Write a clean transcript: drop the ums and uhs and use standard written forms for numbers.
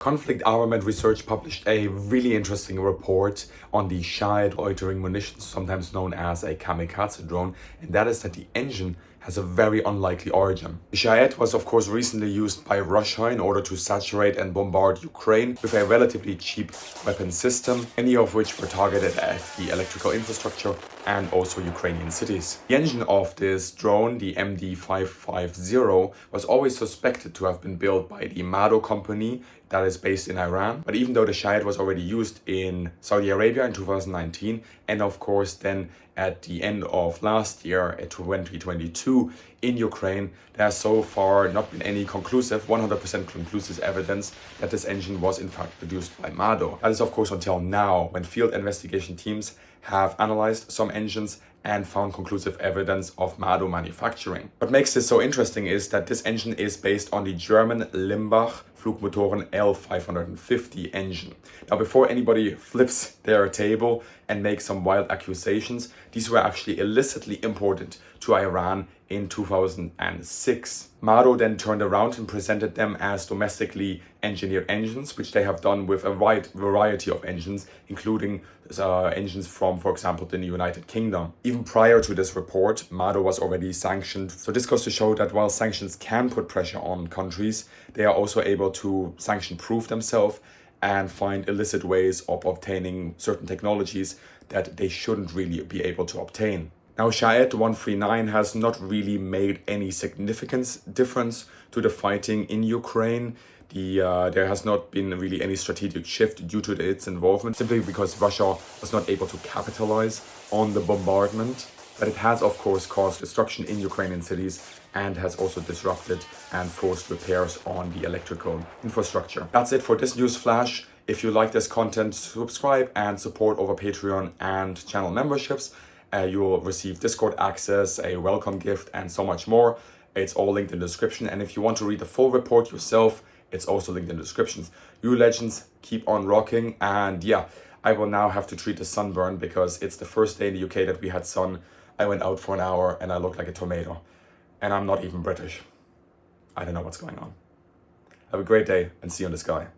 Conflict Armament Research published a really interesting report on the Shahed loitering munitions, sometimes known as a Kamikaze drone, and that is that the engine has a very unlikely origin. The Shahed was of course recently used by Russia in order to saturate and bombard Ukraine with a relatively cheap weapon system, many of which were targeted at the electrical infrastructure and also Ukrainian cities. The engine of this drone, the MD550, was always suspected to have been built by the Mado company that is based in Iran. But even though the Shahed was already used in Saudi Arabia in 2019, and of course then at the end of last year, 2022, in Ukraine, there has so far not been any 100% conclusive evidence that this engine was in fact produced by Mado. That is of course until now, when field investigation teams have analyzed some engines and found conclusive evidence of Mado manufacturing. What makes this so interesting is that this engine is based on the German Limbach Flugmotoren L550 engine. Now, before anybody flips their table and makes some wild accusations, these were actually illicitly imported to Iran in 2006. Mado then turned around and presented them as domestically engineered engines, which they have done with a wide variety of engines, including engines from, for example, the United Kingdom. Even prior to this report, Mado was already sanctioned. So this goes to show that while sanctions can put pressure on countries, they are also able to sanction-proof themselves and find illicit ways of obtaining certain technologies that they shouldn't really be able to obtain. Now, Shahed-139 has not really made any significant difference to the fighting in Ukraine. There has not been really any strategic shift due to its involvement, simply because Russia was not able to capitalize on the bombardment. But it has, of course, caused destruction in Ukrainian cities and has also disrupted and forced repairs on the electrical infrastructure. That's it for this news flash. If you like this content, subscribe and support over Patreon and channel memberships. You will receive Discord access, a welcome gift, and so much more. It's all linked in the description. And if you want to read the full report yourself, it's also linked in the descriptions. You legends, keep on rocking. And yeah, I will now have to treat the sunburn because it's the first day in the UK that we had sun. I went out for an hour and I look like a tomato. And I'm not even British. I don't know what's going on. Have a great day and see you in the sky.